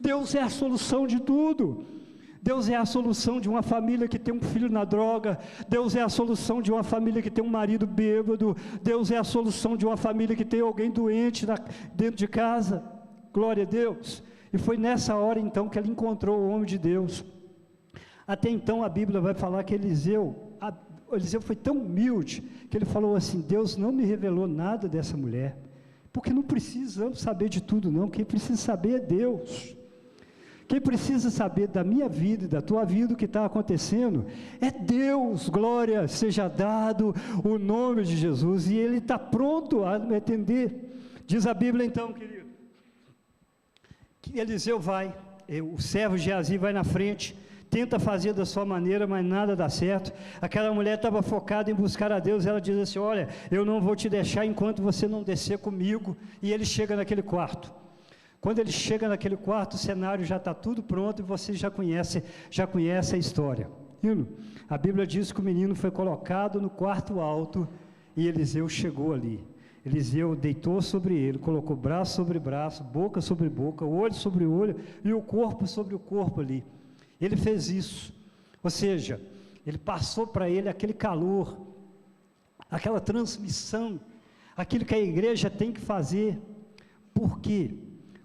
Deus é a solução de tudo. Deus é a solução de uma família que tem um filho na droga, Deus é a solução de uma família que tem um marido bêbado, Deus é a solução de uma família que tem alguém doente dentro de casa, glória a Deus. E foi nessa hora então que ela encontrou o homem de Deus. Até então a Bíblia vai falar que Eliseu foi tão humilde, que ele falou assim, Deus não me revelou nada dessa mulher, porque não precisamos saber de tudo não, quem precisa saber é Deus. Quem precisa saber da minha vida e da tua vida, o que está acontecendo, é Deus. Glória seja dado o nome de Jesus, e Ele está pronto a me atender. Diz a Bíblia então, querido, que Eliseu vai, o servo Geazi vai na frente, tenta fazer da sua maneira, mas nada dá certo. Aquela mulher estava focada em buscar a Deus, ela diz assim, olha, eu não vou te deixar enquanto você não descer comigo. E ele chega naquele quarto. Quando ele chega naquele quarto, o cenário já está tudo pronto e você já conhece a história. A Bíblia diz que o menino foi colocado no quarto alto e Eliseu chegou ali. Eliseu deitou sobre ele, colocou braço sobre braço, boca sobre boca, olho sobre olho e o corpo sobre o corpo ali. Ele fez isso, ou seja, ele passou para ele aquele calor, aquela transmissão, aquilo que a igreja tem que fazer. Por quê?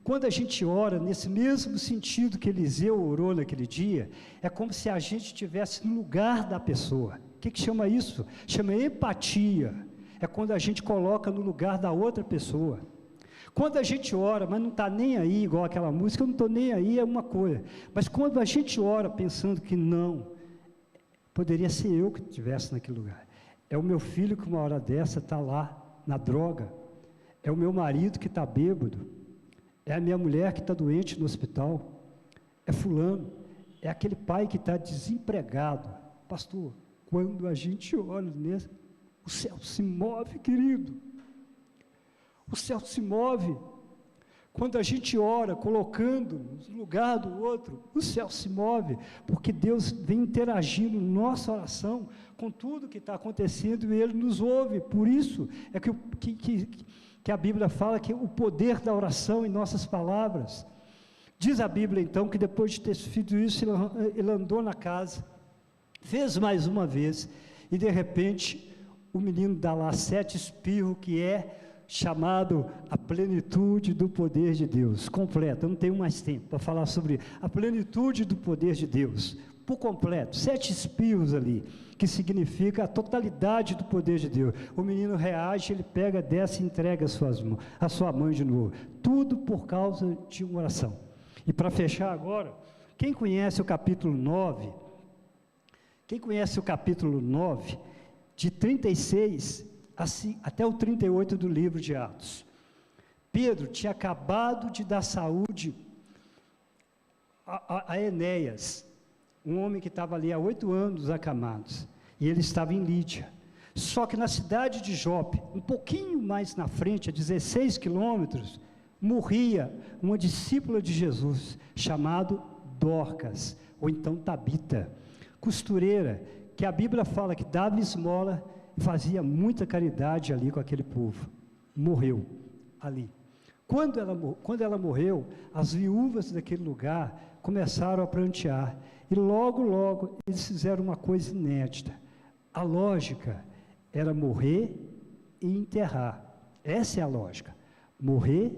Quando a gente ora nesse mesmo sentido que Eliseu orou naquele dia, é como se a gente estivesse no lugar da pessoa. O que chama isso? Chama empatia. É quando a gente coloca no lugar da outra pessoa. Quando a gente ora, mas não está nem aí, igual aquela música, eu não estou nem aí, é uma coisa. Mas quando a gente ora pensando que não, poderia ser eu que estivesse naquele lugar. É o meu filho que uma hora dessa está lá, na droga. É o meu marido que está bêbado. É a minha mulher que está doente no hospital. É fulano. É aquele pai que está desempregado. Pastor, quando a gente ora nesse, o céu se move, querido. O céu se move. Quando a gente ora, colocando no lugar do outro, o céu se move, porque Deus vem interagindo na nossa oração, com tudo que está acontecendo, e Ele nos ouve. Por isso é que a Bíblia fala que o poder da oração em nossas palavras. Diz a Bíblia então, que depois de ter feito isso, ele andou na casa, fez mais uma vez, e de repente, o menino dá lá 7 espirros, que é chamado a plenitude do poder de Deus, completa. Eu não tenho mais tempo para falar sobre a plenitude do poder de Deus, por completo, 7 espirros ali, que significa a totalidade do poder de Deus. O menino reage, ele pega, desce e entrega a sua mãe de novo, tudo por causa de uma oração. E para fechar agora, quem conhece o capítulo 9, de 36 assim, até o 38 do livro de Atos. Pedro tinha acabado de dar saúde a Enéas, um homem que estava ali há 8 anos acamados, e ele estava em Lídia. Só que na cidade de Jope, um pouquinho mais na frente, a 16 quilômetros, morria uma discípula de Jesus, chamada Dorcas, ou então Tabita, costureira, que a Bíblia fala que dava esmola, fazia muita caridade ali com aquele povo. Morreu ali. Quando ela morreu, as viúvas daquele lugar começaram a prantear, e logo eles fizeram uma coisa inédita. A lógica era morrer e enterrar. Essa é a lógica. Morrer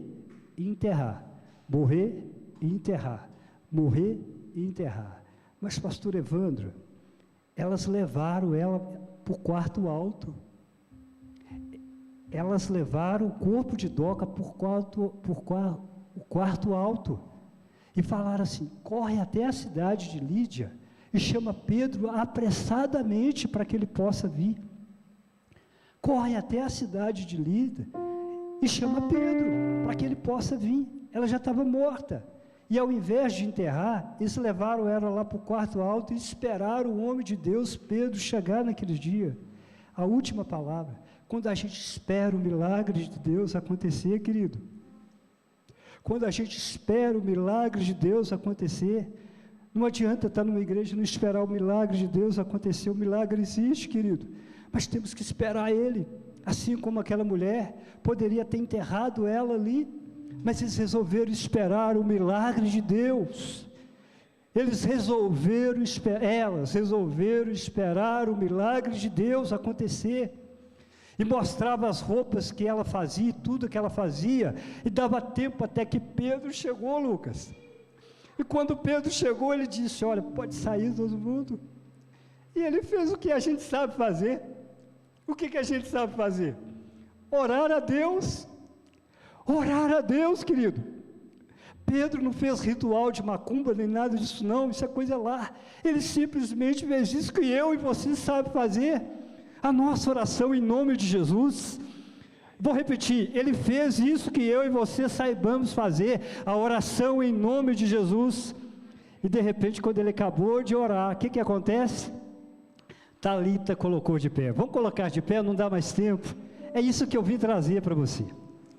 e enterrar. Morrer e enterrar. Morrer e enterrar. Mas, pastor Evandro, elas levaram ela para o quarto alto. Elas levaram o corpo de Dorcas o quarto alto. E falaram assim: corre até a cidade de Lídia e chama Pedro apressadamente para que ele possa vir. Corre até a cidade de Lídia e chama Pedro para que ele possa vir. Ela já estava morta. E ao invés de enterrar, eles levaram ela lá para o quarto alto e esperaram o homem de Deus, Pedro, chegar naquele dia. A última palavra, quando a gente espera o milagre de Deus acontecer, querido, quando a gente espera o milagre de Deus acontecer, não adianta estar numa igreja e não esperar o milagre de Deus acontecer. O milagre existe, querido, mas temos que esperar ele. Assim como aquela mulher poderia ter enterrado ela ali, mas eles resolveram esperar o milagre de Deus. Elas resolveram esperar o milagre de Deus acontecer. E mostrava as roupas que ela fazia, tudo que ela fazia, e dava tempo até que Pedro chegou, Lucas. E quando Pedro chegou, ele disse: olha, pode sair todo mundo. E ele fez o que a gente sabe fazer. O que a gente sabe fazer? Orar a Deus. Orar a Deus, querido. Pedro não fez ritual de macumba, nem nada disso não, isso é coisa lá. Ele simplesmente fez isso que eu e você sabem fazer. A nossa oração em nome de Jesus. Vou repetir, ele fez isso que eu e você saibamos fazer, a oração em nome de Jesus. E de repente, quando ele acabou de orar, o que acontece? Talita colocou de pé. Vamos colocar de pé, não dá mais tempo. É isso que eu vim trazer para você.